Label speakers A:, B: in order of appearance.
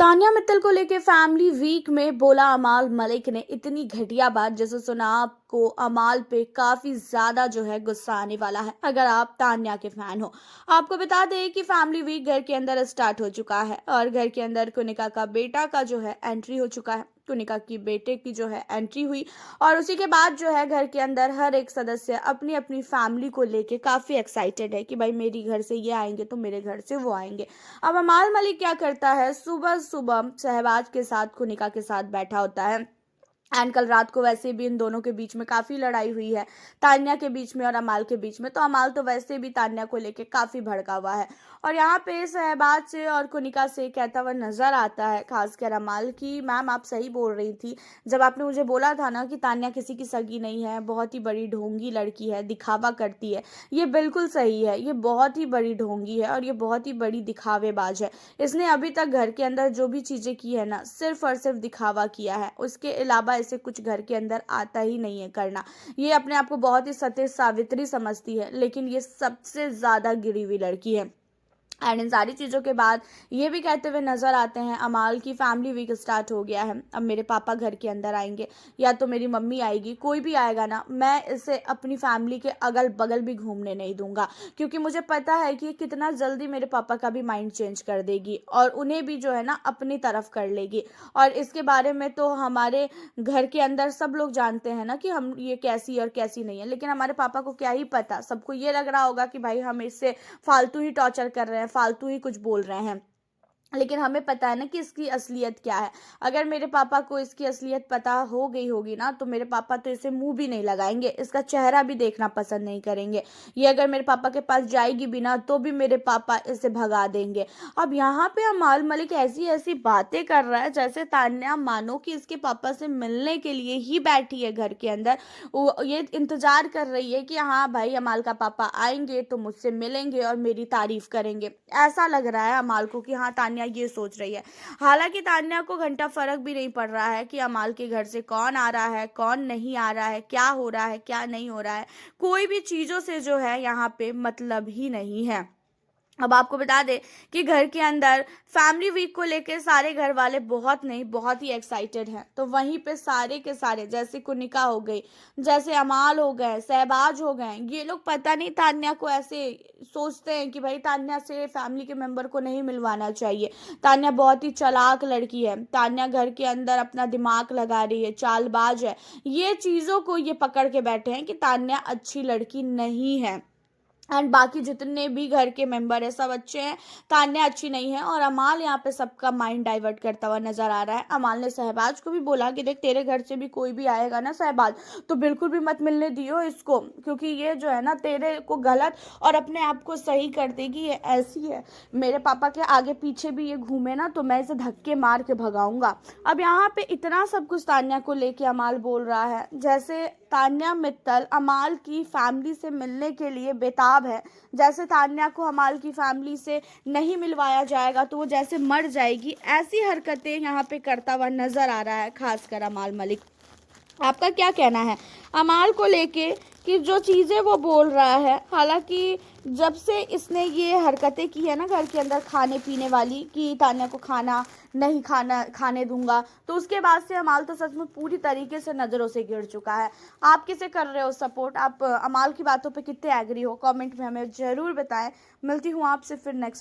A: तान्या मित्तल को लेके family week में बोला अमाल मलिक ने इतनी घटिया बात जैसे सुना आपको अमाल पे काफी ज्यादा जो है गुस्सा आने वाला है अगर आप तान्या के फैन हो। आपको बता दें कि फैमिली वीक घर के अंदर स्टार्ट हो चुका है और घर के अंदर कुनिका का बेटा का जो है एंट्री हो चुका है। कुनिका की बेटे की जो है एंट्री हुई और उसी के बाद जो है घर के अंदर हर एक सदस्य अपनी अपनी फैमिली को लेके काफी एक्साइटेड है कि भाई मेरी घर से ये आएंगे तो मेरे घर से वो आएंगे। अब अमाल मलिक क्या करता है, सुबह सुबह शहबाज के साथ कुनिका के साथ बैठा होता है। एंड कल रात को वैसे भी इन दोनों के बीच में काफी लड़ाई हुई है, तान्या के बीच में और अमाल के बीच में। तो अमाल तो वैसे भी तान्या को लेके काफी भड़का हुआ है और यहाँ पे शहबाज से और कुनिका से कहता हुआ नजर आता है, खासकर अमाल की मैम आप सही बोल रही थी जब आपने मुझे बोला था ना कि तान्या किसी की सगी नहीं है, बहुत ही बड़ी ढोंगी लड़की है, दिखावा करती है। ये बिल्कुल सही है, ये बहुत ही बड़ी ढोंगी है और ये बहुत ही बड़ी दिखावेबाज है। इसने अभी तक घर के अंदर जो भी चीजें की है ना, सिर्फ और सिर्फ दिखावा किया है, उसके अलावा इसे कुछ घर के अंदर आता ही नहीं है करना। ये अपने आप को बहुत ही सत्य सावित्री समझती है, लेकिन ये सबसे ज्यादा गिरी हुई लड़की है। एंड इन सारी चीज़ों के बाद ये भी कहते हुए नजर आते हैं अमाल की फैमिली वीक स्टार्ट हो गया है, अब मेरे पापा घर के अंदर आएंगे या तो मेरी मम्मी आएगी, कोई भी आएगा ना, मैं इसे अपनी फैमिली के अगल बगल भी घूमने नहीं दूंगा, क्योंकि मुझे पता है कि कितना जल्दी मेरे पापा का भी माइंड चेंज कर देगी और उन्हें भी जो है ना अपनी तरफ कर लेगी। और इसके बारे में तो हमारे घर के अंदर सब लोग जानते हैं ना कि हम ये कैसी और कैसी नहीं है, लेकिन हमारे पापा को क्या ही पता, सबको ये लग रहा होगा कि भाई हम इससे फालतू ही टॉर्चर कर रहे हैं, फालतू ही कुछ बोल रहे हैं, लेकिन हमें पता है ना कि इसकी असलियत क्या है। अगर मेरे पापा को इसकी असलियत पता हो गई होगी ना, तो मेरे पापा तो इसे मुंह भी नहीं लगाएंगे, इसका चेहरा भी देखना पसंद नहीं करेंगे। ये अगर मेरे पापा के पास जाएगी भी ना, तो भी मेरे पापा इसे भगा देंगे। अब यहाँ पे अमाल मलिक ऐसी ऐसी बातें कर रहा है जैसे तान्या मानो कि इसके पापा से मिलने के लिए ही बैठी है घर के अंदर, वो ये इंतजार कर रही है कि हाँ भाई अमाल का पापा आएंगे तो मुझसे मिलेंगे और मेरी तारीफ करेंगे। ऐसा लग रहा है अमाल को कि हाँ तान्या ये सोच रही है। हालांकि तान्या को घंटा फर्क भी नहीं पड़ रहा है कि अमाल के घर से कौन आ रहा है कौन नहीं आ रहा है, क्या हो रहा है क्या नहीं हो रहा है, कोई भी चीजों से जो है यहाँ पे मतलब ही नहीं है। अब आपको बता दें कि घर के अंदर फैमिली वीक को लेकर सारे घर वाले बहुत नहीं बहुत ही एक्साइटेड हैं, तो वहीं पे सारे के सारे जैसे कुनिका हो गई, जैसे अमाल हो गए, सहबाज हो गए, ये लोग पता नहीं तान्या को ऐसे सोचते हैं कि भाई तान्या से फैमिली के मेंबर को नहीं मिलवाना चाहिए। तान्या बहुत ही चालाक लड़की है, तान्या घर के अंदर अपना दिमाग लगा रही है, चालबाज है, ये चीज़ों को ये पकड़ के बैठे हैं कि तान्या अच्छी लड़की नहीं है। एंड बाकी जितने भी घर के मेंबर है सब अच्छे हैं, तान्या अच्छी नहीं है। और अमाल यहाँ पे सबका माइंड डाइवर्ट करता हुआ नजर आ रहा है। अमाल ने सहबाज को भी बोला कि देख तेरे घर से भी कोई भी आएगा ना सहबाज, तो बिल्कुल भी मत मिलने दियो इसको, क्योंकि ये जो है ना तेरे को गलत और अपने आप को सही कर देगी, ये ऐसी है, मेरे पापा के आगे पीछे भी ये घूमे ना तो मैं इसे धक्के मार के भगाऊंगा। अब यहाँ पे इतना सब कुछ तान्या को लेके अमाल बोल रहा है जैसे तान्या मित्तल अमाल की फैमिली से मिलने के लिए बेताब है, जैसे तान्या को अमाल की फैमिली से नहीं मिलवाया जाएगा तो वो जैसे मर जाएगी। ऐसी हरकतें यहाँ पे करता हुआ नजर आ रहा है खासकर अमाल मलिक। आपका क्या कहना है अमाल को लेके कि जो चीज़ें वो बोल रहा है? हालांकि जब से इसने ये हरकतें की है ना घर के अंदर खाने पीने वाली कि तान्या को खाना नहीं खाने दूंगा, तो उसके बाद से अमाल तो सच में पूरी तरीके से नज़रों से गिर चुका है। आप किसे कर रहे हो सपोर्ट? आप अमाल की बातों पे कितने एग्री हो? कमेंट में हमें ज़रूर बताएं। मिलती हूँ आपसे फिर नेक्स्ट